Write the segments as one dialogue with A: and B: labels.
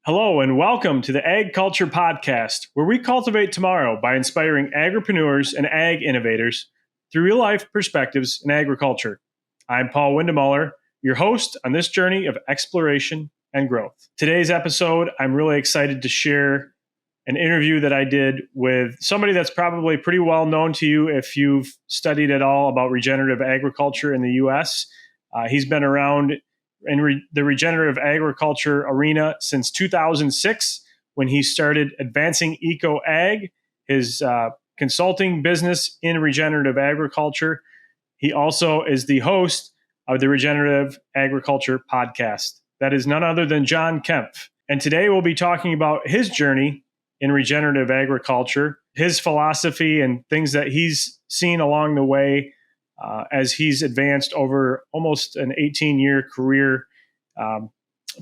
A: Hello and welcome to the AgCulture Podcast, where we cultivate tomorrow by inspiring agripreneurs and ag innovators through real-life perspectives in agriculture. I'm Paul Windemuller, your host on this journey of exploration and growth. Today's episode, I'm really excited to share an interview that I did with somebody that's probably pretty well known to you if you've studied at all about regenerative agriculture in the U.S. He's been around in the regenerative agriculture arena since 2006, when he started Advancing Eco Ag, his consulting business in regenerative agriculture. He also is the host of the Regenerative Agriculture Podcast. That is none other than John Kempf. And today we'll be talking about his journey in regenerative agriculture, his philosophy, and things that he's seen along the way as he's advanced over almost an 18-year career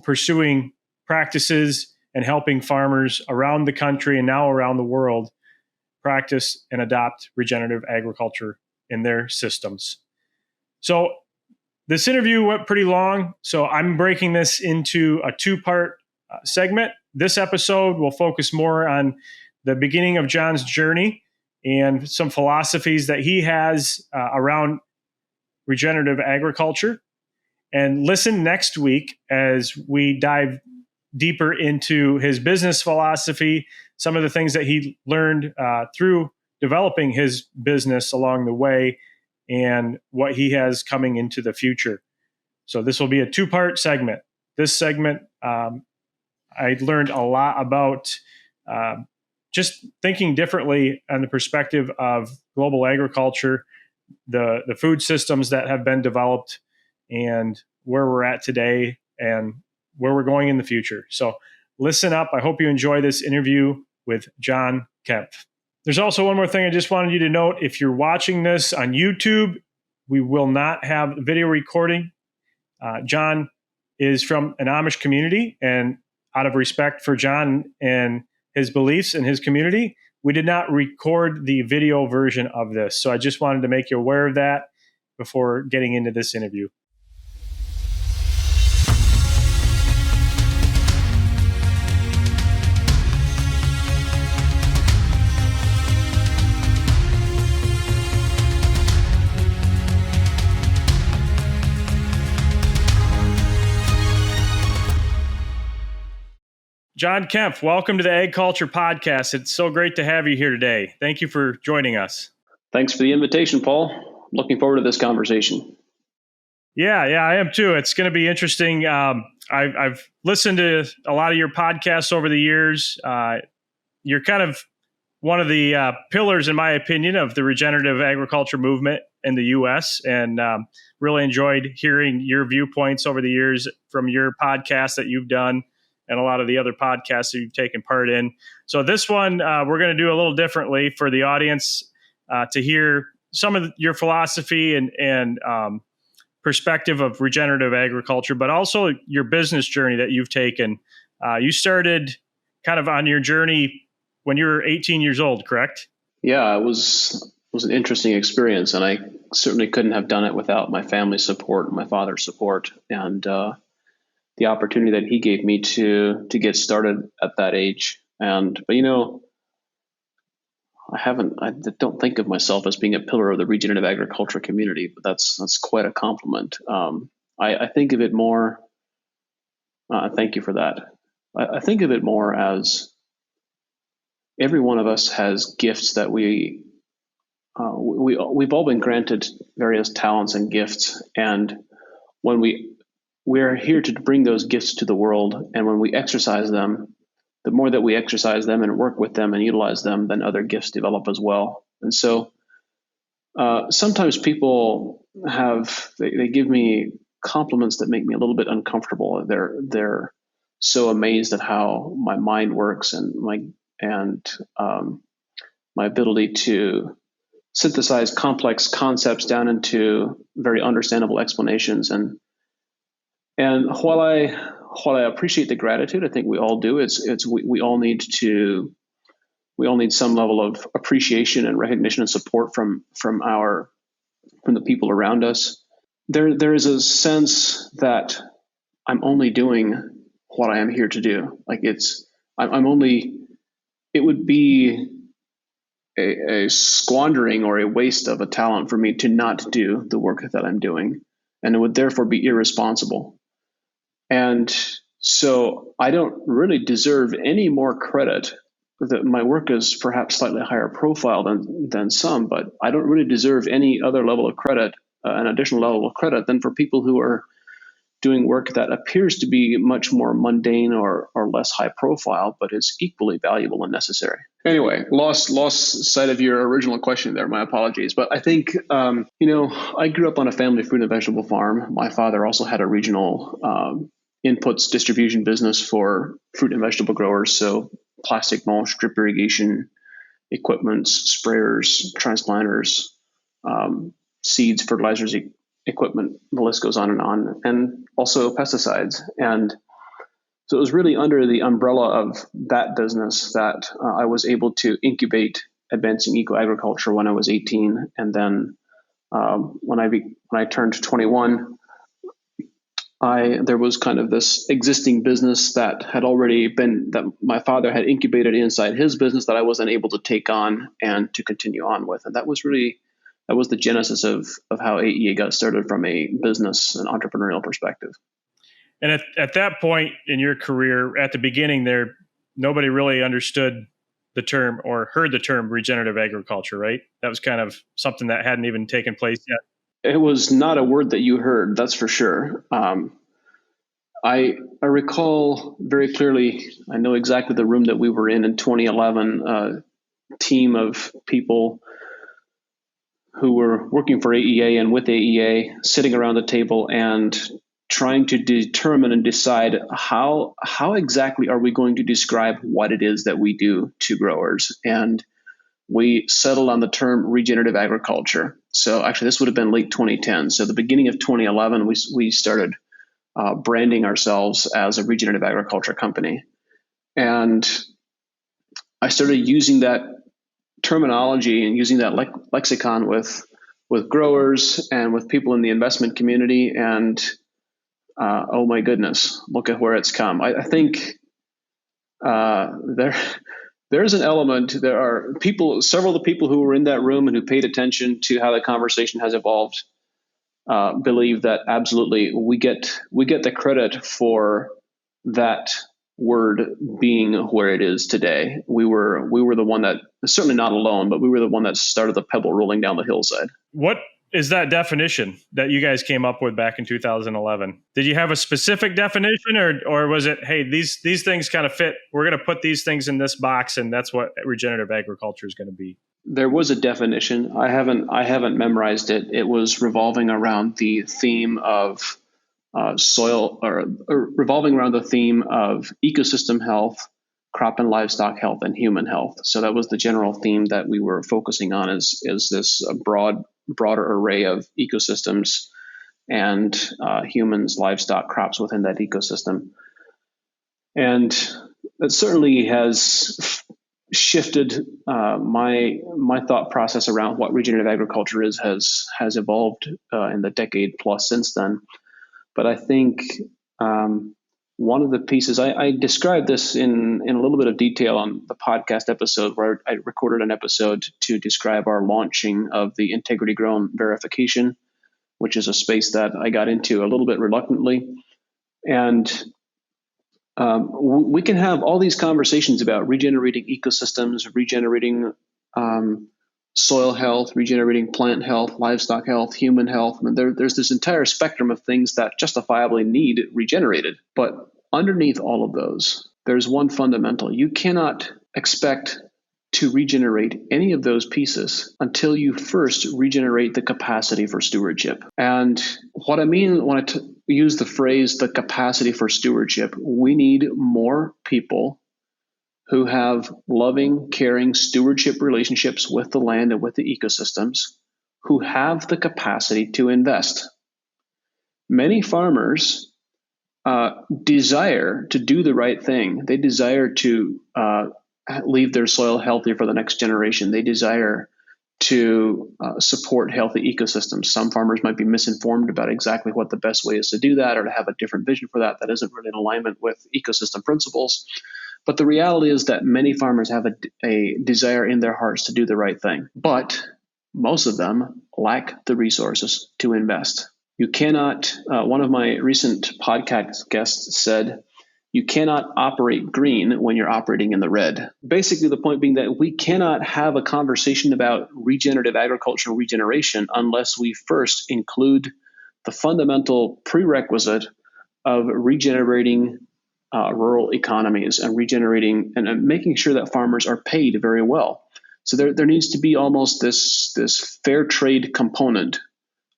A: pursuing practices and helping farmers around the country and now around the world practice and adopt regenerative agriculture in their systems. So this interview went pretty long, so I'm breaking this into a two-part segment. This episode will focus more on the beginning of John's journey and some philosophies that he has around regenerative agriculture. And listen next week as we dive deeper into his business philosophy, some of the things that he learned through developing his business along the way, and what he has coming into the future. So this will be a two-part segment. This segment, I learned a lot about just thinking differently on the perspective of global agriculture, the food systems that have been developed, and where we're at today and where we're going in the future. So listen up. I hope you enjoy this interview with John Kempf. There's also one more thing I just wanted you to note. If you're watching this on YouTube, we will not have video recording. John is from an Amish community, and out of respect for John and his beliefs and his community, we did not record the video version of this. So I just wanted to make you aware of that before getting into this interview. John Kempf, welcome to the AgCulture Podcast. It's so great to have you here today. Thank you for joining us.
B: Thanks for the invitation, Paul. Looking forward to this conversation.
A: Yeah, I am too. It's going to be interesting. I've listened to a lot of your podcasts over the years. You're kind of one of the pillars, in my opinion, of the regenerative agriculture movement in the U.S., and really enjoyed hearing your viewpoints over the years from your podcast that you've done and a lot of the other podcasts that you've taken part in. So this one, we're going to do a little differently for the audience to hear some of your philosophy and perspective of regenerative agriculture, but also your business journey that you've taken. You started kind of on your journey when you were 18 years old, correct?
B: Yeah, it was an interesting experience, and I certainly couldn't have done it without my family's support, my father's support, and the opportunity that he gave me to get started at that age. But I don't think of myself as being a pillar of the regenerative agriculture community, but that's quite a compliment. I think of it more. Thank you for that. I think of it more as every one of us has gifts that we've all been granted various talents and gifts, and when we're here to bring those gifts to the world, and when we exercise them, the more that we exercise them and work with them and utilize them, then other gifts develop as well. And so sometimes people they give me compliments that make me a little bit uncomfortable. They're so amazed at how my mind works and my ability to synthesize complex concepts down into very understandable explanations. And while I appreciate the gratitude, I think we all do. We all need some level of appreciation and recognition and support from the people around us. There is a sense that I'm only doing what I am here to do. Like I'm only, it would be a squandering or a waste of a talent for me to not do the work that I'm doing. And it would therefore be irresponsible. And so I don't really deserve any more credit. That my work is perhaps slightly higher profile than some, but I don't really deserve any other level of credit, an additional level of credit, than for people who are doing work that appears to be much more mundane or less high profile, but is equally valuable and necessary. Anyway, lost sight of your original question there. My apologies. But I think, I grew up on a family fruit and vegetable farm. My father also had a regional inputs distribution business for fruit and vegetable growers. So plastic mulch, drip irrigation, equipments, sprayers, transplanters, seeds, fertilizers, equipment, the list goes on, and also pesticides. And so it was really under the umbrella of that business that I was able to incubate advancing eco-agriculture when I was 18. And then when I turned 21, there was kind of this existing business that my father had incubated inside his business that I wasn't able to take on and to continue on with. And that was the genesis of how AEA got started from a business and entrepreneurial perspective.
A: And at that point in your career, at the beginning there, nobody really understood the term or heard the term regenerative agriculture, right? That was kind of something that hadn't even taken place yet.
B: It was not a word that you heard, that's for sure. I recall very clearly, I know exactly the room that we were in 2011, a team of people who were working for AEA and with AEA, sitting around the table and trying to determine and decide how exactly are we going to describe what it is that we do to growers. And we settled on the term regenerative agriculture. So actually this would have been late 2010. So the beginning of 2011, we started branding ourselves as a regenerative agriculture company. And I started using that terminology and using that lexicon with growers and with people in the investment community. And oh my goodness, look at where it's come. I think there's an element. There are several of the people who were in that room and who paid attention to how the conversation has evolved believe that absolutely we get the credit for that word being where it is today. We were the one that, certainly not alone, but we were the one that started the pebble rolling down the hillside.
A: What is that definition that you guys came up with back in 2011? Did you have a specific definition, or was it, hey, these things kind of fit, we're going to put these things in this box, and that's what regenerative agriculture is going to be?
B: There was a definition. I haven't memorized it. It was revolving around the theme of soil, or revolving around the theme of ecosystem health, crop and livestock health, and human health. So that was the general theme that we were focusing on, is this broader array of ecosystems and humans, livestock, crops within that ecosystem. And that certainly has shifted my thought process around what regenerative agriculture has evolved in the decade plus since then. But I think one of the pieces, I described this in a little bit of detail on the podcast episode, where I recorded an episode to describe our launching of the integrity grown verification, which is a space that I got into a little bit reluctantly. And we can have all these conversations about regenerating ecosystems, regenerating soil health, regenerating plant health, livestock health, human health. I mean, there's this entire spectrum of things that justifiably need regenerated. But underneath all of those, there's one fundamental. You cannot expect to regenerate any of those pieces until you first regenerate the capacity for stewardship. And what I mean when I use the phrase the capacity for stewardship, we need more people who have loving, caring stewardship relationships with the land and with the ecosystems, who have the capacity to invest. Many farmers desire to do the right thing. They desire to leave their soil healthy for the next generation. They desire to support healthy ecosystems. Some farmers might be misinformed about exactly what the best way is to do that, or to have a different vision for that isn't really in alignment with ecosystem principles. But the reality is that many farmers have a desire in their hearts to do the right thing, but most of them lack the resources to invest. You cannot, one of my recent podcast guests said, you cannot operate green when you're operating in the red. Basically, the point being that we cannot have a conversation about regenerative agriculture and regeneration unless we first include the fundamental prerequisite of regenerating rural economies and regenerating and making sure that farmers are paid very well. So there needs to be almost this fair trade component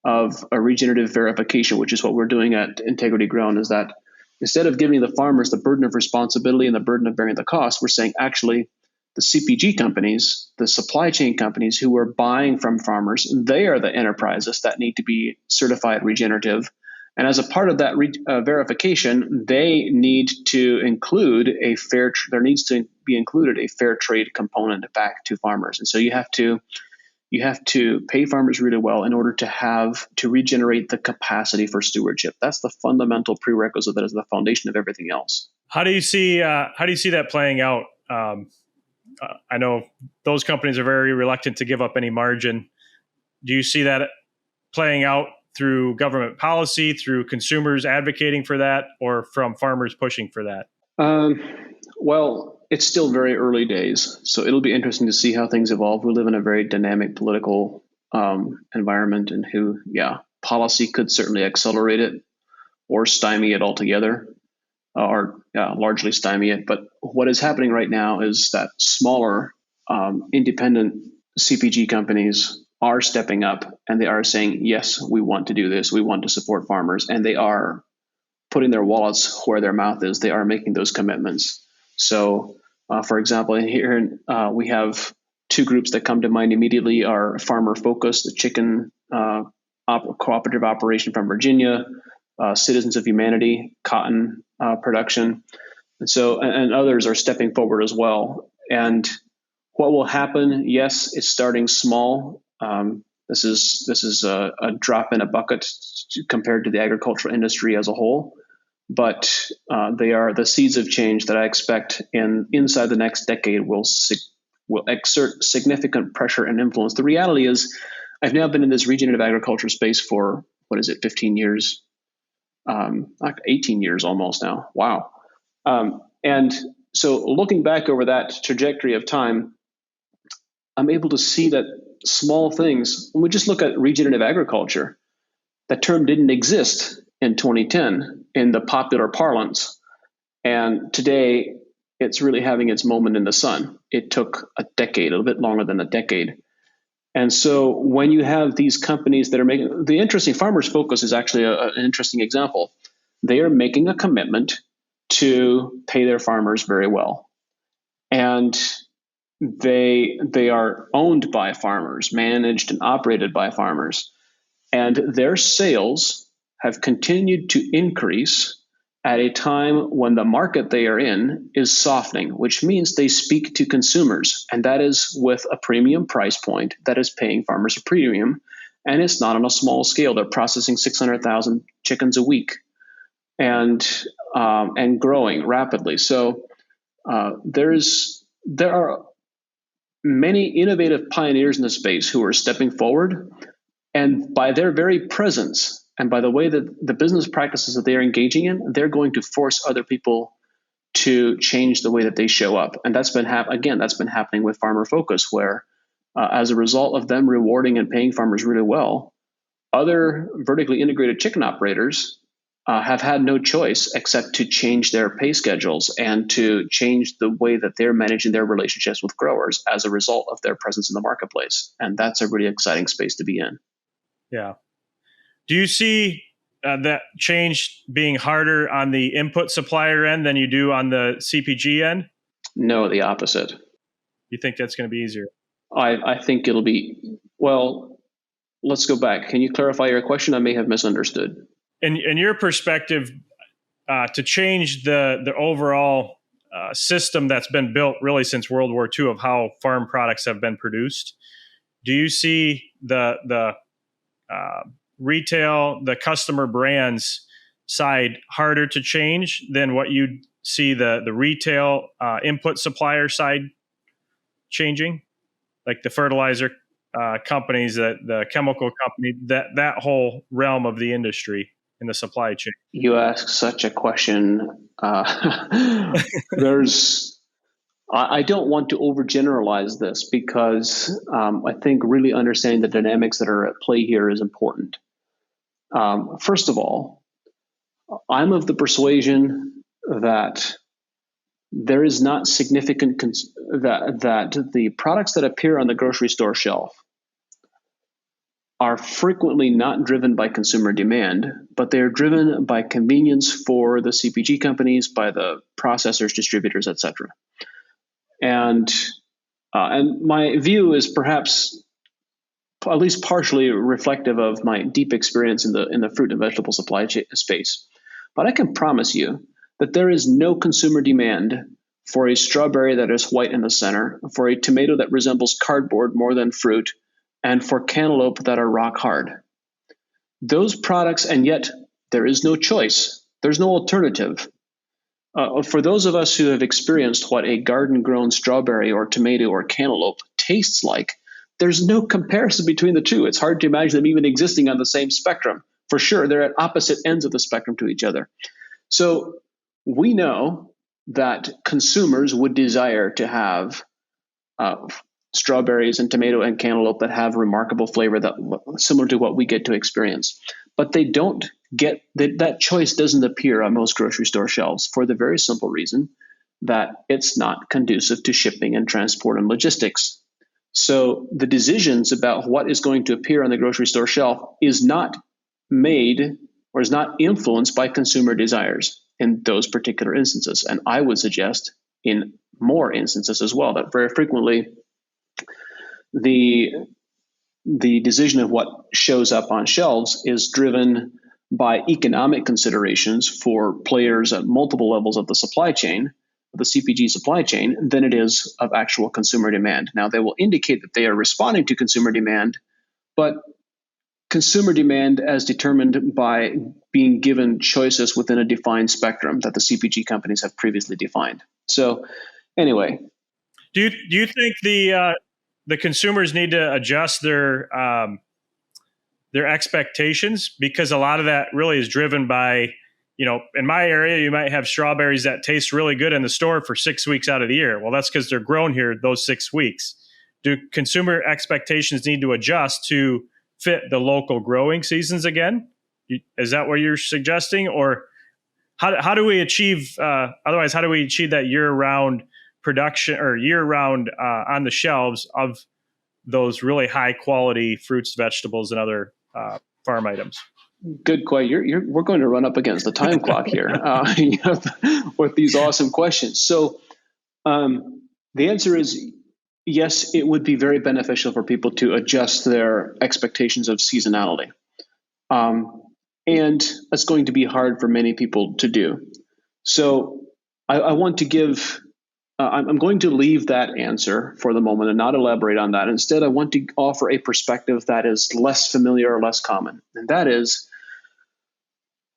B: of a regenerative verification, which is what we're doing at Integrity Grown, is that instead of giving the farmers the burden of responsibility and the burden of bearing the cost, we're saying actually the CPG companies, the supply chain companies who are buying from farmers, they are the enterprises that need to be certified regenerative. And as a part of that verification, they need to include there needs to be included a fair trade component back to farmers. And so you have to pay farmers really well in order to regenerate the capacity for stewardship. That's the fundamental prerequisite that is the foundation of everything else.
A: How do you see that playing out? I know those companies are very reluctant to give up any margin. Do you see that playing out through government policy, through consumers advocating for that, or from farmers pushing for that?
B: Well, it's still very early days, so it'll be interesting to see how things evolve. We live in a very dynamic political environment, and policy could certainly accelerate it or stymie it altogether, or largely stymie it. But what is happening right now is that smaller independent CPG companies are stepping up, and they are saying, yes, we want to do this. We want to support farmers, and they are putting their wallets where their mouth is. They are making those commitments. So, for example, here we have two groups that come to mind immediately are Farmer Focus, the chicken cooperative operation from Virginia, Citizens of Humanity, cotton production. And others are stepping forward as well. And what will happen? Yes, it's starting small. This is a drop in a bucket compared to the agricultural industry as a whole. But they are the seeds of change that I expect inside the next decade will exert significant pressure and influence. The reality is, I've now been in this regenerative agriculture space for 15 years, 18 years almost now. Wow. And so looking back over that trajectory of time, I'm able to see that small things, when we just look at regenerative agriculture, that term didn't exist in 2010 in the popular parlance. And today, it's really having its moment in the sun. It took a decade, a little bit longer than a decade. And so when you have these companies that are making, the interesting Farmers Focus is actually an interesting example. They are making a commitment to pay their farmers very well. And they are owned by farmers, managed and operated by farmers. And their sales have continued to increase at a time when the market they are in is softening, which means they speak to consumers. And that is with a premium price point that is paying farmers a premium. And it's not on a small scale. They're processing 600,000 chickens a week and growing rapidly. So there are many innovative pioneers in the space who are stepping forward. And by their very presence and by the way that the business practices that they are engaging in, they're going to force other people to change the way that they show up. And that's been happening with Farmer Focus, where as a result of them rewarding and paying farmers really well, other vertically integrated chicken operators have had no choice except to change their pay schedules and to change the way that they're managing their relationships with growers as a result of their presence in the marketplace. And that's a really exciting space to be in.
A: Yeah. Do you see that change being harder on the input supplier end than you do on the CPG end?
B: No, the opposite.
A: You think that's going to be easier?
B: I think it'll be, well, let's go back. Can you clarify your question? I may have misunderstood.
A: In your perspective, to change the overall system that's been built really since World War II of how farm products have been produced, do you see the retail, the customer brands side harder to change than what you see the retail input supplier side changing, like the fertilizer companies, the chemical company, that whole realm of the industry in the supply chain?
B: You ask such a question. I don't want to overgeneralize this because I think really understanding the dynamics that are at play here is important. First of all, I'm of the persuasion that there is not significant that the products that appear on the grocery store shelf are frequently not driven by consumer demand, but they're driven by convenience for the CPG companies, by the processors, distributors, etc. And my view is perhaps at least partially reflective of my deep experience in the fruit and vegetable supply space. But I can promise you that there is no consumer demand for a strawberry that is white in the center, for a tomato that resembles cardboard more than fruit, and for cantaloupe that are rock hard. Those products, and yet there is no choice. There's no alternative. For those of us who have experienced what a garden-grown strawberry or tomato or cantaloupe tastes like, there's no comparison between the two. It's hard to imagine them even existing on the same spectrum. For sure, they're at opposite ends of the spectrum to each other. So we know that consumers would desire to have strawberries and tomato and cantaloupe that have remarkable flavor that similar to what we get to experience. But they don't get that choice doesn't appear on most grocery store shelves for the very simple reason that it's not conducive to shipping and transport and logistics. So the decisions about what is going to appear on the grocery store shelf is not made or is not influenced by consumer desires in those particular instances. And I would suggest in more instances as well that very frequently the decision of what shows up on shelves is driven by economic considerations for players at multiple levels of the supply chain, the CPG supply chain, than it is of actual consumer demand. Now, they will indicate that they are responding to consumer demand, but consumer demand as determined by being given choices within a defined spectrum that the CPG companies have previously defined. So anyway.
A: Do you think the consumers need to adjust their expectations? Because a lot of that really is driven by, in my area, you might have strawberries that taste really good in the store for 6 weeks out of the year. Well, that's because they're grown here those 6 weeks. Do consumer expectations need to adjust to fit the local growing seasons again? Is that what you're suggesting? Or how do we achieve, otherwise, how do we achieve that year-round production or year-round on the shelves of those really high-quality fruits, vegetables, and other farm items?
B: Good question. We're going to run up against the time clock here with these awesome questions. So the answer is yes, it would be very beneficial for people to adjust their expectations of seasonality. And that's going to be hard for many people to do. So I want to give, I'm going to leave that answer for the moment and not elaborate on that. Instead, I want to offer a perspective that is less familiar or less common. And that is,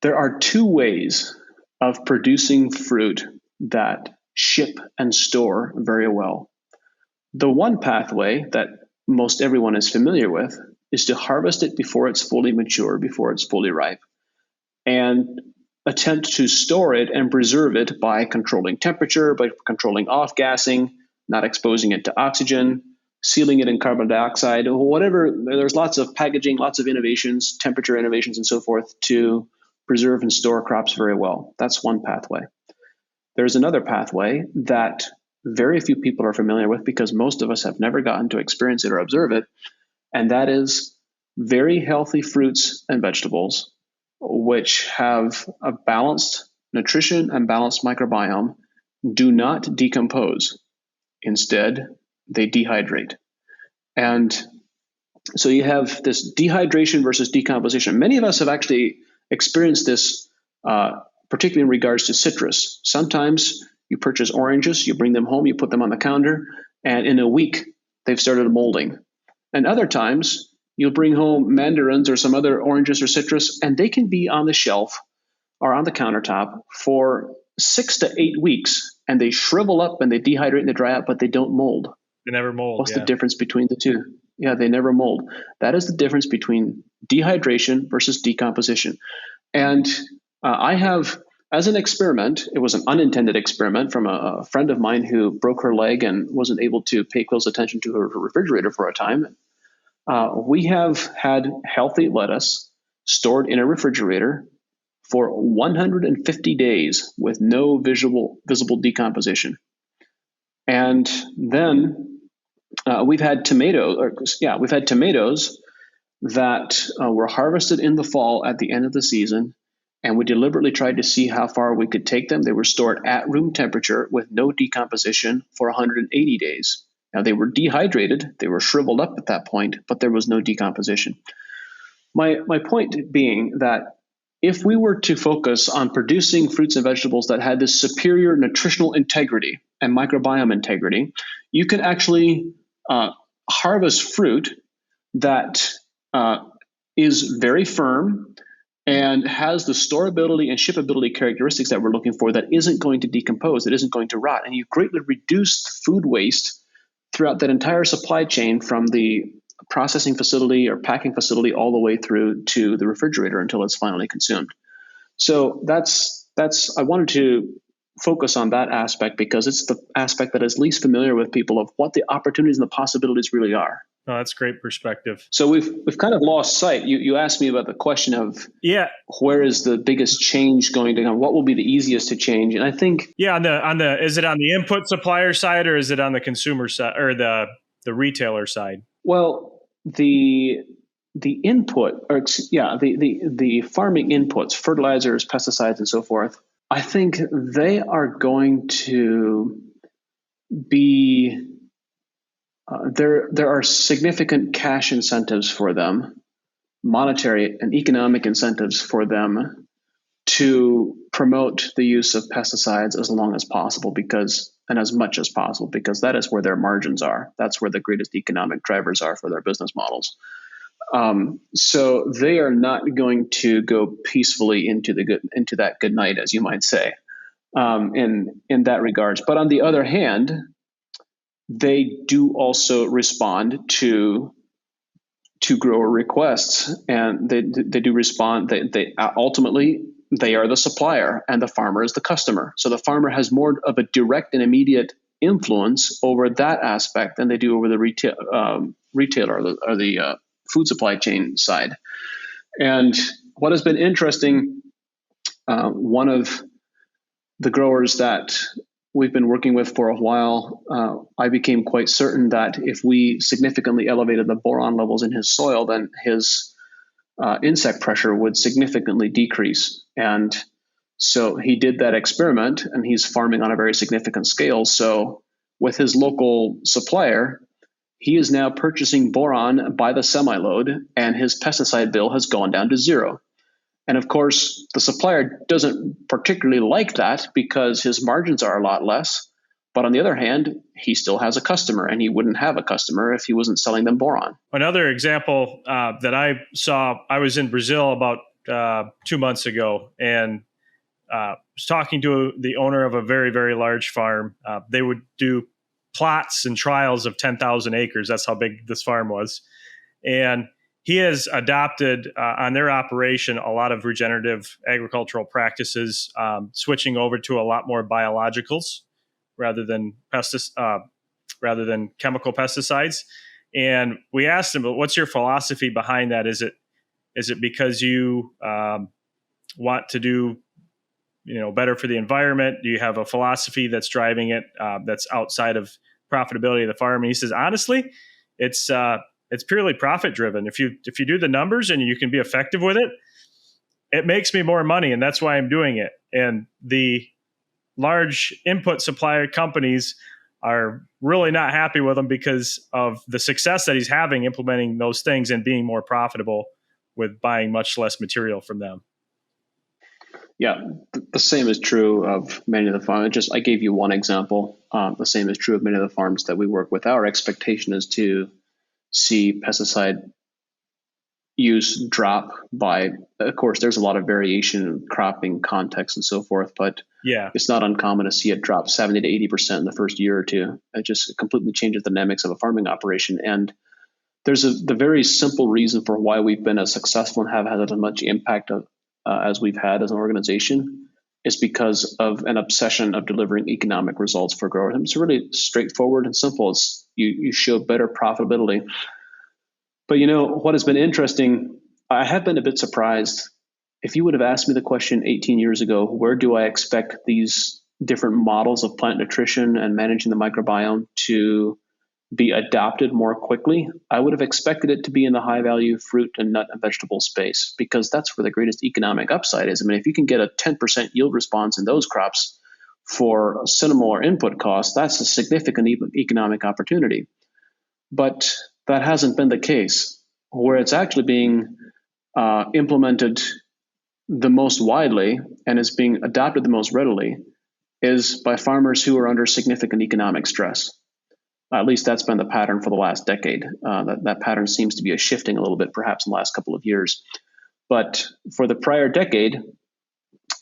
B: there are two ways of producing fruit that ship and store very well. The one pathway that most everyone is familiar with is to harvest it before it's fully mature, before it's fully ripe, and attempt to store it and preserve it by controlling temperature, by controlling off-gassing, not exposing it to oxygen, sealing it in carbon dioxide, whatever. There's lots of packaging, lots of innovations, temperature innovations, and so forth to preserve and store crops very well. That's one pathway. There's another pathway that very few people are familiar with because most of us have never gotten to experience it or observe it, and that is very healthy fruits and vegetables which have a balanced nutrition and balanced microbiome do not decompose. Instead, they dehydrate. And so you have this dehydration versus decomposition. Many of us have actually experienced this, particularly in regards to citrus. Sometimes you purchase oranges, you bring them home, you put them on the counter, and in a week, they've started molding. And other times, you'll bring home mandarins or some other oranges or citrus, and they can be on the shelf or on the countertop for 6 to 8 weeks, and they shrivel up and they dehydrate and they dry out, but they don't mold.
A: They never mold.
B: What's the difference between the two? Yeah, they never mold. That is the difference between dehydration versus decomposition. And I have, as an experiment, it was an unintended experiment from a friend of mine who broke her leg and wasn't able to pay close attention to her refrigerator for a time. We have had healthy lettuce stored in a refrigerator for 150 days with no visible decomposition. And then we've had tomatoes that were harvested in the fall at the end of the season, and we deliberately tried to see how far we could take them. They were stored at room temperature with no decomposition for 180 days. Now, they were dehydrated, they were shriveled up at that point, but there was no decomposition. My point being that if we were to focus on producing fruits and vegetables that had this superior nutritional integrity and microbiome integrity, you can actually harvest fruit that is very firm and has the storability and shippability characteristics that we're looking for, that isn't going to decompose, that isn't going to rot. And you greatly reduce the food waste throughout that entire supply chain, from the processing facility or packing facility all the way through to the refrigerator until it's finally consumed. So that's I wanted to focus on that aspect because it's the aspect that is least familiar with people of what the opportunities and the possibilities really are.
A: Oh, that's great perspective.
B: So we've kind of lost sight. You asked me about the question of where is the biggest change going to come? What will be the easiest to change? And I think
A: on the is it on the input supplier side, or is it on the consumer side, or the retailer side?
B: Well, the input, the farming inputs, fertilizers, pesticides, and so forth, I think they are going to be there are significant cash incentives for them, monetary and economic incentives for them to promote the use of pesticides as long as possible, and as much as possible, because that is where their margins are. That's where the greatest economic drivers are for their business models. So they are not going to go peacefully into that good night, as you might say, in that regards. But on the other hand, they do also respond to grower requests, and they do respond. They ultimately, they are the supplier and the farmer is the customer. So the farmer has more of a direct and immediate influence over that aspect than they do over the retailer or the food supply chain side. And what has been interesting, one of the growers that we've been working with for a while, I became quite certain that if we significantly elevated the boron levels in his soil, then his insect pressure would significantly decrease. And so he did that experiment, and he's farming on a very significant scale. So with his local supplier, he is now purchasing boron by the semi-load, and his pesticide bill has gone down to zero. And of course, the supplier doesn't particularly like that because his margins are a lot less. But on the other hand, he still has a customer, and he wouldn't have a customer if he wasn't selling them boron.
A: Another example that I saw, I was in Brazil about 2 months ago, and was talking to the owner of a very, very large farm. They would do plots and trials of 10,000 acres. That's how big this farm was. And he has adopted on their operation a lot of regenerative agricultural practices, switching over to a lot more biologicals rather than chemical pesticides. And we asked him, "But what's your philosophy behind that? Is it because you want to do better for the environment? Do you have a philosophy that's driving it that's outside of profitability of the farm?" And he says, honestly, it's purely profit driven. If you do the numbers and you can be effective with it, it makes me more money, and that's why I'm doing it. And the large input supplier companies are really not happy with him because of the success that he's having implementing those things and being more profitable with buying much less material from them.
B: Yeah, the same is true of many of the farms. I gave you one example. The same is true of many of the farms that we work with. Our expectation is to see pesticide use drop by, of course, there's a lot of variation in cropping context and so forth, but it's not uncommon to see it drop 70 to 80% in the first year or two. It just completely changes the dynamics of a farming operation. And there's the very simple reason for why we've been as successful and have had as much impact as we've had as an organization is because of an obsession of delivering economic results for growers. It's really straightforward and simple. It's you show better profitability. But what has been interesting, I have been a bit surprised. If you would have asked me the question 18 years ago, where do I expect these different models of plant nutrition and managing the microbiome to be adopted more quickly, I would have expected it to be in the high value fruit and nut and vegetable space, because that's where the greatest economic upside is. I mean, if you can get a 10% yield response in those crops for a similar input cost, that's a significant economic opportunity. But that hasn't been the case. Where it's actually being implemented the most widely and is being adopted the most readily is by farmers who are under significant economic stress. At least that's been the pattern for the last decade. That pattern seems to be shifting a little bit, perhaps in the last couple of years. But for the prior decade,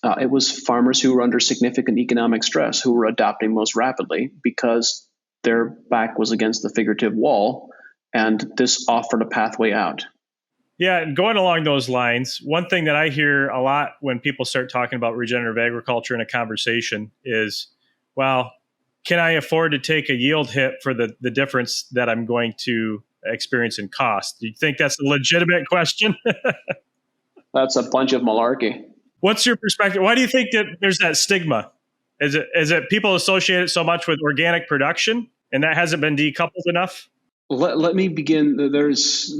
B: it was farmers who were under significant economic stress who were adopting most rapidly because their back was against the figurative wall, and this offered a pathway out.
A: Yeah, and going along those lines, one thing that I hear a lot when people start talking about regenerative agriculture in a conversation is, well, can I afford to take a yield hit for the difference that I'm going to experience in cost? Do you think that's a legitimate question?
B: That's a bunch of malarkey.
A: What's your perspective? Why do you think that there's that stigma? Is it people associate it so much with organic production and that hasn't been decoupled enough?
B: Let me begin. There's,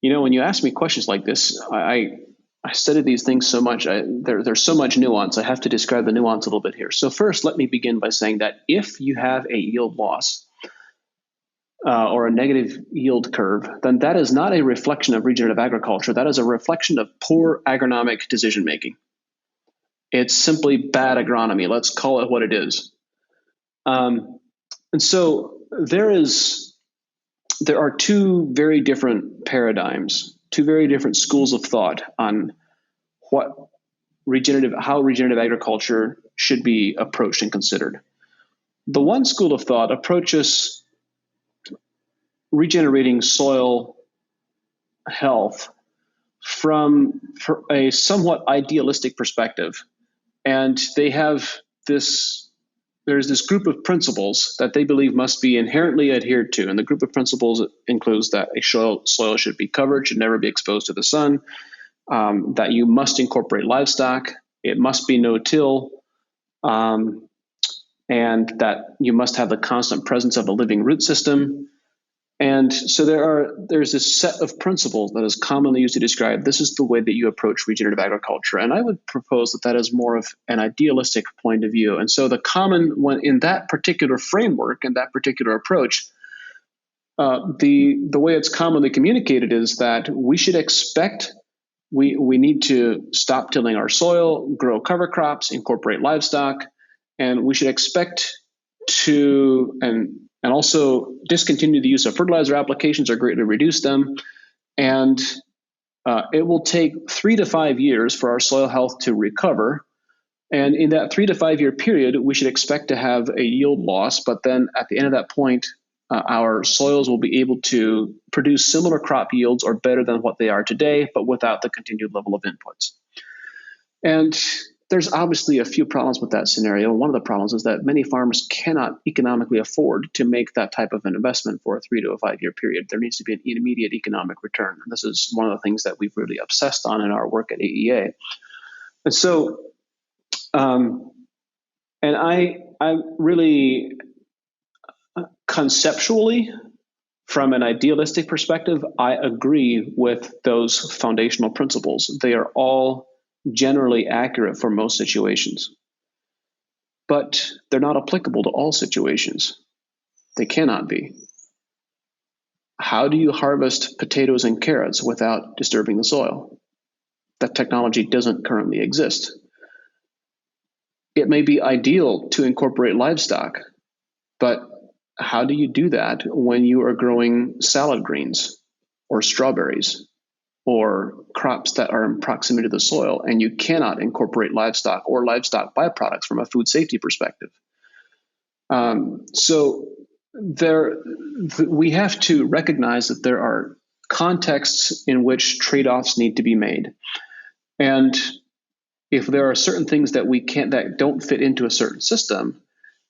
B: when you ask me questions like this, I study these things so much. There's so much nuance. I have to describe the nuance a little bit here. So first, let me begin by saying that if you have a yield loss or a negative yield curve, then that is not a reflection of regenerative agriculture. That is a reflection of poor agronomic decision making. It's simply bad agronomy. Let's call it what it is. And so there are two very different paradigms, two very different schools of thought on how regenerative agriculture should be approached and considered. The one school of thought approaches regenerating soil health from a somewhat idealistic perspective. And they have there's this group of principles that they believe must be inherently adhered to. And the group of principles includes that a soil should be covered, should never be exposed to the sun, that you must incorporate livestock, it must be no-till, and that you must have the constant presence of a living root system. And so there's this set of principles that is commonly used to describe this is the way that you approach regenerative agriculture. And I would propose that is more of an idealistic point of view. And so the common one in that particular framework and that particular approach, the way it's commonly communicated is that we should expect we need to stop tilling our soil, grow cover crops, incorporate livestock, and we should expect to and also discontinue the use of fertilizer applications or greatly reduce them. And it will take 3 to 5 years for our soil health to recover. And in that 3 to 5 year period, we should expect to have a yield loss. But then at the end of that point, our soils will be able to produce similar crop yields or better than what they are today, but without the continued level of inputs. And there's obviously a few problems with that scenario. One of the problems is that many farmers cannot economically afford to make that type of an investment for a 3 to 5 year period. There needs to be an immediate economic return. And this is one of the things that we've really obsessed on in our work at AEA. And so, and I really conceptually, from an idealistic perspective, I agree with those foundational principles. They are all generally accurate for most situations, but they're not applicable to all situations. They cannot be. How do you harvest potatoes and carrots without disturbing the soil? That technology doesn't currently exist. It may be ideal to incorporate livestock, but how do you do that when you are growing salad greens or strawberries or crops that are in proximity to the soil, and you cannot incorporate livestock or livestock byproducts from a food safety perspective? So we have to recognize that there are contexts in which trade-offs need to be made. And if there are certain things that don't fit into a certain system,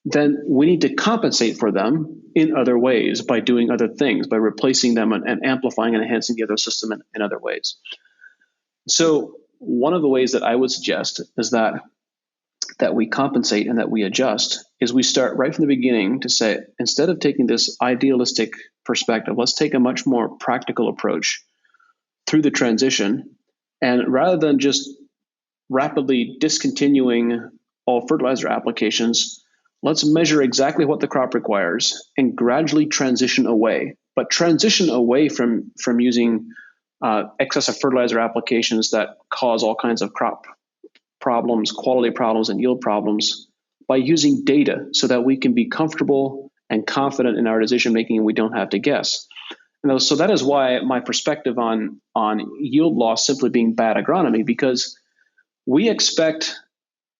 B: then we need to compensate for them in other ways by doing other things, by replacing them and amplifying and enhancing the other system in other ways. So one of the ways that I would suggest is that we compensate and that we adjust is we start right from the beginning to say, instead of taking this idealistic perspective, let's take a much more practical approach through the transition. And rather than just rapidly discontinuing all fertilizer applications, let's measure exactly what the crop requires and gradually transition away. But transition away from using excessive fertilizer applications that cause all kinds of crop problems, quality problems, and yield problems by using data so that we can be comfortable and confident in our decision making and we don't have to guess. And so that is why my perspective on yield loss simply being bad agronomy, because we expect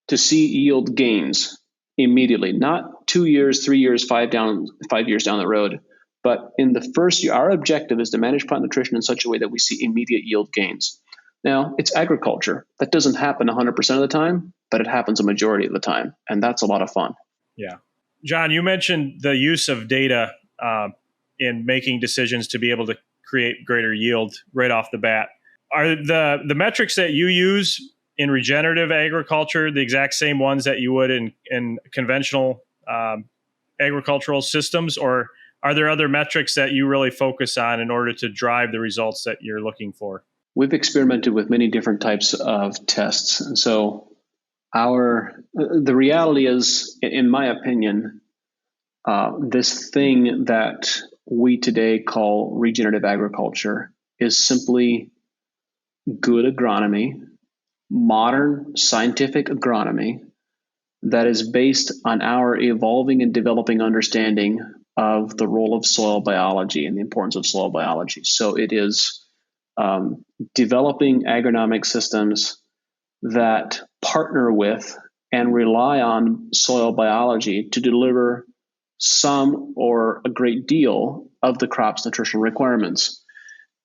B: to see yield gains immediately, not 2 years, 3 years, 5 years down the road. But in the first year, our objective is to manage plant nutrition in such a way that we see immediate yield gains. Now, it's agriculture. That doesn't happen 100% of the time, but it happens a majority of the time. And that's a lot of fun.
A: Yeah. John, you mentioned the use of data in making decisions to be able to create greater yield right off the bat. Are the metrics that you use in regenerative agriculture the exact same ones that you would in conventional agricultural systems, or are there other metrics that you really focus on in order to drive the results that you're looking for?
B: We've experimented with many different types of tests. And so the reality is, in my opinion, this thing that we today call regenerative agriculture is simply good agronomy, modern scientific agronomy that is based on our evolving and developing understanding of the role of soil biology and the importance of soil biology. So it is developing agronomic systems that partner with and rely on soil biology to deliver some or a great deal of the crop's nutritional requirements.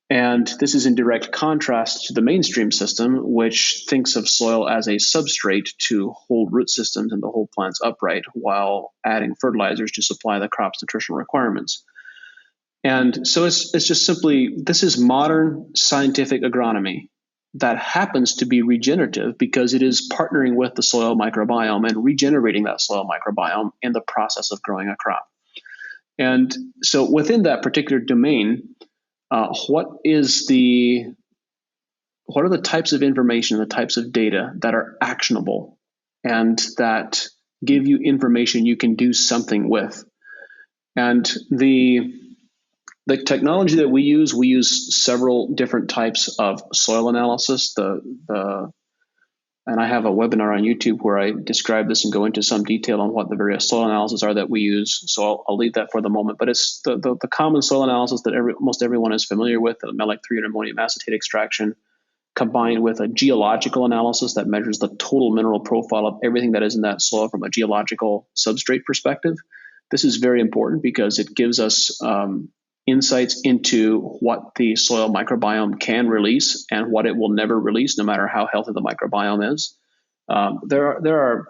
B: And this is in direct contrast to the mainstream system, which thinks of soil as a substrate to hold root systems and to hold plants upright while adding fertilizers to supply the crop's nutritional requirements. And so it's just simply, this is modern scientific agronomy that happens to be regenerative because it is partnering with the soil microbiome and regenerating that soil microbiome in the process of growing a crop. And so within that particular domain, what are the types of information, the types of data that are actionable and that give you information you can do something with? And the technology that we use several different types of soil analysis. And I have a webinar on YouTube where I describe this and go into some detail on what the various soil analyses are that we use. So I'll leave that for the moment. But it's the common soil analysis that most everyone is familiar with, the melic 300 ammonium acetate extraction, combined with a geological analysis that measures the total mineral profile of everything that is in that soil from a geological substrate perspective. This is very important because it gives us insights into what the soil microbiome can release and what it will never release, no matter how healthy the microbiome is. There are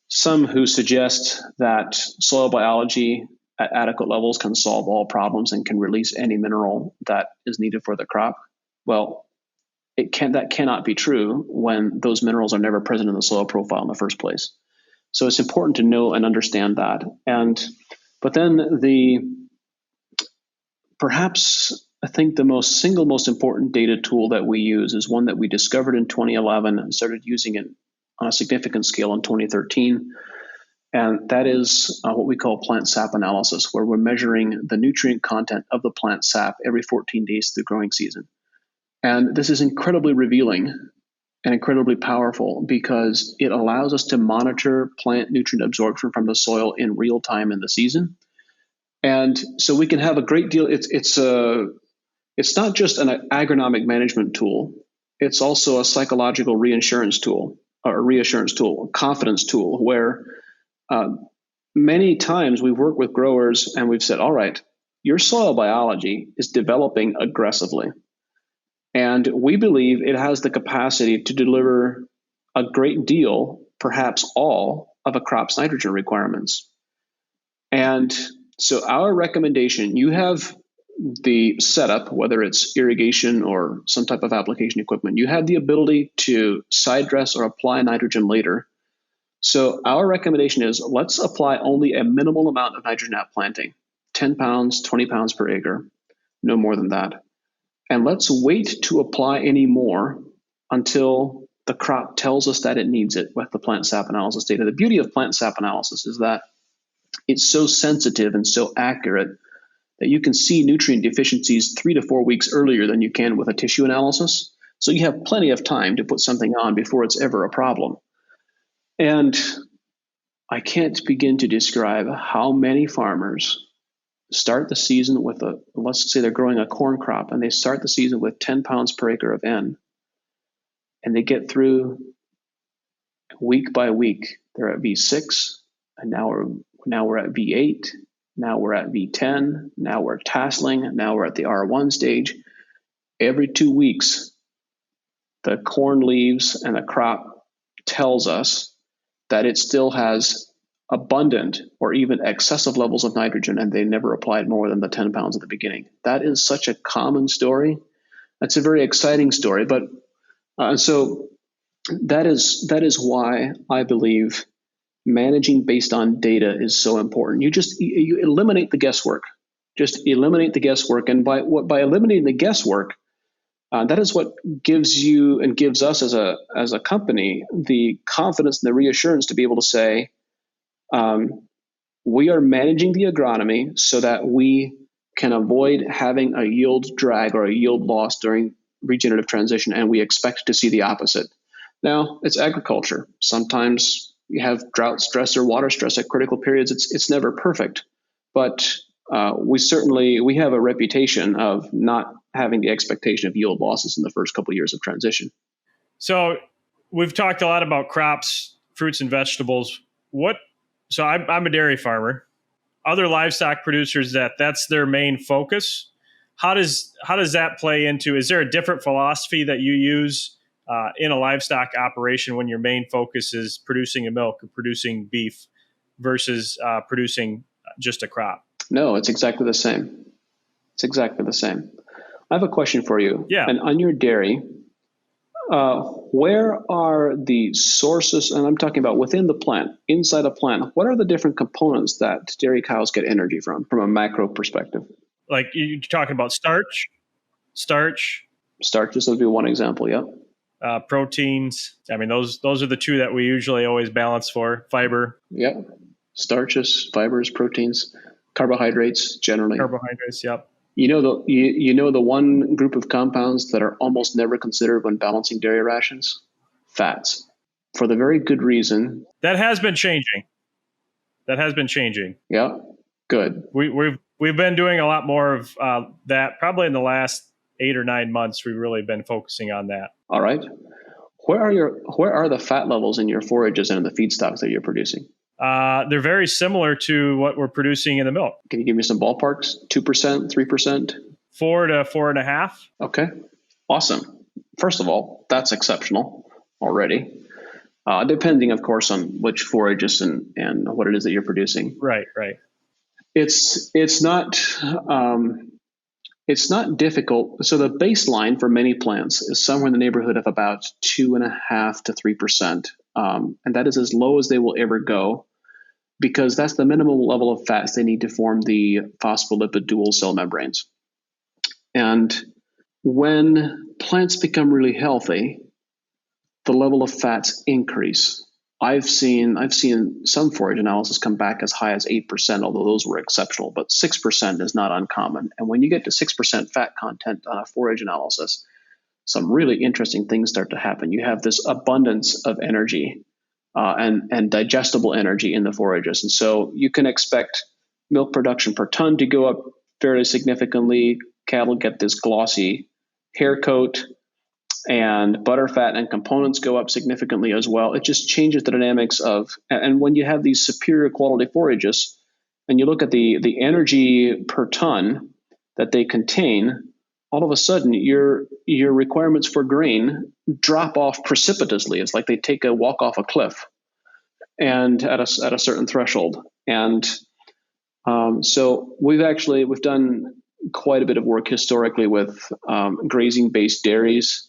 B: some who suggest that soil biology at adequate levels can solve all problems and can release any mineral that is needed for the crop. Well, that cannot be true when those minerals are never present in the soil profile in the first place. So it's important to know and understand that. But then perhaps I think the single most important data tool that we use is one that we discovered in 2011 and started using it on a significant scale in 2013. And that is what we call plant sap analysis, where we're measuring the nutrient content of the plant sap every 14 days through the growing season. And this is incredibly revealing and incredibly powerful because it allows us to monitor plant nutrient absorption from the soil in real time in the season. And so we can have a great deal. It's not just an agronomic management tool. It's also a psychological reassurance tool, a confidence tool, where many times we've worked with growers and we've said, all right, your soil biology is developing aggressively. And we believe it has the capacity to deliver a great deal, perhaps all, of a crop's nitrogen requirements. And so our recommendation, you have the setup, whether it's irrigation or some type of application equipment, you have the ability to side dress or apply nitrogen later. So our recommendation is let's apply only a minimal amount of nitrogen at planting, 10 pounds, 20 pounds per acre, no more than that. And let's wait to apply any more until the crop tells us that it needs it with the plant sap analysis data. The beauty of plant sap analysis is that it's so sensitive and so accurate that you can see nutrient deficiencies 3 to 4 weeks earlier than you can with a tissue analysis. So you have plenty of time to put something on before it's ever a problem. And I can't begin to describe how many farmers start the season with let's say they're growing a corn crop and they start the season with 10 pounds per acre of N, and they get through week by week. They're at V6, and now we're at V8, now we're at V10, now we're tasseling, now we're at the R1 stage. Every 2 weeks, the corn leaves and the crop tells us that it still has abundant or even excessive levels of nitrogen, and they never applied more than the 10 pounds at the beginning. That is such a common story. That's a very exciting story, but so that is why I believe managing based on data is so important. You eliminate the guesswork. Just eliminate the guesswork, and by eliminating the guesswork, that is what gives you and gives us as a company the confidence and the reassurance to be able to say, we are managing the agronomy so that we can avoid having a yield drag or a yield loss during regenerative transition, and we expect to see the opposite. Now, it's agriculture. Sometimes you have drought stress or water stress at critical periods. It's never perfect, but we have a reputation of not having the expectation of yield losses in the first couple of years of transition.
A: So we've talked a lot about crops, fruits and vegetables. So I'm a dairy farmer. Other livestock producers, that's their main focus. How does that play into? Is there a different philosophy that you use in a livestock operation when your main focus is producing a milk or producing beef versus producing just a crop?
B: No, it's exactly the same. It's exactly the same. I have a question for you.
A: Yeah.
B: And on your dairy, where are the sources, and I'm talking about within the plant, inside a plant, what are the different components that dairy cows get energy from a macro perspective?
A: Like you're talking about starch?
B: Starches would be one example, yep.
A: Proteins. I mean, those are the two that we usually always balance for. Fiber.
B: Yep. Starches, fibers, proteins, carbohydrates generally.
A: Carbohydrates, yep.
B: You know the one group of compounds that are almost never considered when balancing dairy rations? Fats. For the very good reason.
A: That has been changing.
B: Yeah, good.
A: We've been doing a lot more of that. Probably in the last 8 or 9 months, we've really been focusing on that.
B: All right. Where are the fat levels in your forages and in the feedstocks that you're producing?
A: They're very similar to what we're producing in the milk.
B: Can you give me some ballparks? 2%, 3%?
A: 4 to 4.5.
B: Okay. Awesome. First of all, that's exceptional already. Depending, of course, on which forages and what it is that you're producing.
A: Right.
B: It's not difficult. So the baseline for many plants is somewhere in the neighborhood of about 2.5 to 3%, and that is as low as they will ever go, because that's the minimum level of fats they need to form the phospholipid dual cell membranes. And when plants become really healthy, the level of fats increase. I've seen some forage analysis come back as high as 8%, although those were exceptional, but 6% is not uncommon. And when you get to 6% fat content on a forage analysis, some really interesting things start to happen. You have this abundance of energy and digestible energy in the forages. And so you can expect milk production per ton to go up fairly significantly. Cattle get this glossy hair coat, and butter, fat, and components go up significantly as well. It just changes the dynamics of, and when you have these superior quality forages, and you look at the energy per ton that they contain, all of a sudden your requirements for grain drop off precipitously. It's like they take a walk off a cliff, and at a certain threshold. And so we've done quite a bit of work historically with grazing based dairies,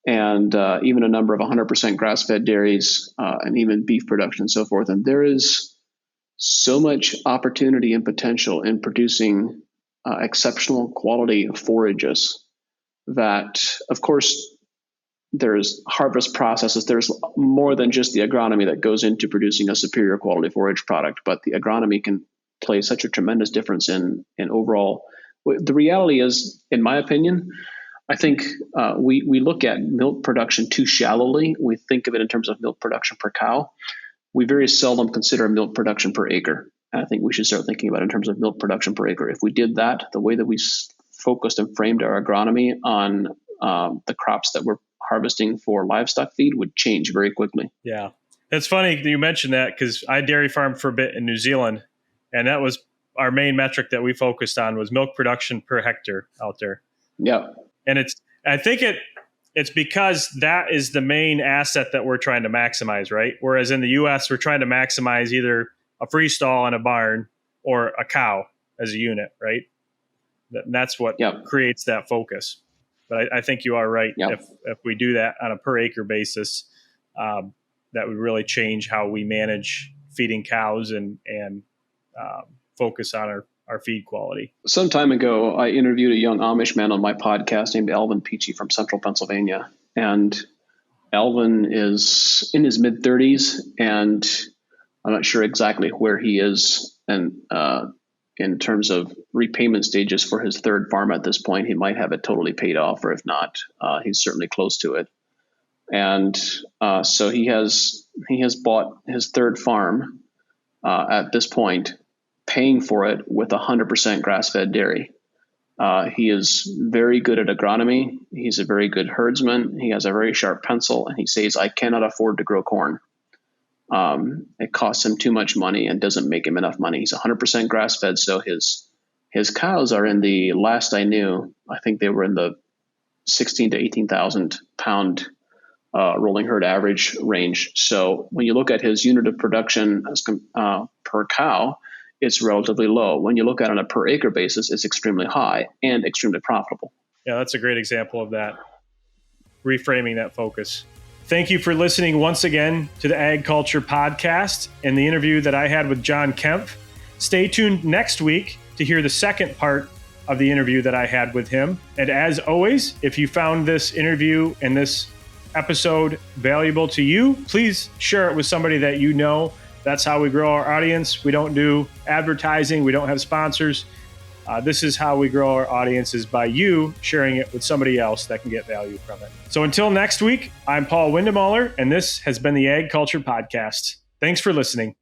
B: and even a number of 100% grass fed dairies, and even beef production and so forth. And there is so much opportunity and potential in producing exceptional quality forages that, of course, there's harvest processes. There's more than just the agronomy that goes into producing a superior quality forage product, but the agronomy can play such a tremendous difference in overall. The reality is, in my opinion, I think we look at milk production too shallowly. We think of it in terms of milk production per cow. We very seldom consider milk production per acre. And I think we should start thinking about it in terms of milk production per acre. If we did that, the way that we focused and framed our agronomy on the crops that we're harvesting for livestock feed would change very quickly.
A: Yeah. It's funny you mentioned that, because I dairy farmed for a bit in New Zealand, and that was our main metric that we focused on was milk production per hectare out there.
B: Yeah.
A: And I think it's because that is the main asset that we're trying to maximize, right? Whereas in the U.S., we're trying to maximize either a free stall in a barn or a cow as a unit, right? And that's what creates that focus. But I think you are right. If we do that on a per acre basis, that would really change how we manage feeding cows and focus on our feed quality.
B: Some time ago, I interviewed a young Amish man on my podcast named Alvin Peachy from Central Pennsylvania. And Alvin is in his mid-30s, and I'm not sure exactly where he is and in terms of repayment stages for his third farm at this point. He might have it totally paid off, or if not, he's certainly close to it. And so he has bought his third farm at this point, paying for it with 100% grass-fed dairy. He is very good at agronomy. He's a very good herdsman. He has a very sharp pencil, and he says, I cannot afford to grow corn. It costs him too much money and doesn't make him enough money. He's 100% grass-fed, so his cows are in the, last I knew, I think they were in the 16 to 18,000 pound rolling herd average range. So when you look at his unit of production per cow, it's relatively low. When you look at it on a per acre basis, it's extremely high and extremely profitable.
A: Yeah, that's a great example of that, reframing that focus. Thank you for listening once again to the AgCulture Podcast and the interview that I had with John Kempf. Stay tuned next week to hear the second part of the interview that I had with him. And as always, if you found this interview and this episode valuable to you, please share it with somebody that you know. That's how we grow our audience. We don't do advertising. We don't have sponsors. This is how we grow our audience, is by you sharing it with somebody else that can get value from it. So until next week, I'm Paul Windemuller, and this has been the AgCulture Podcast. Thanks for listening.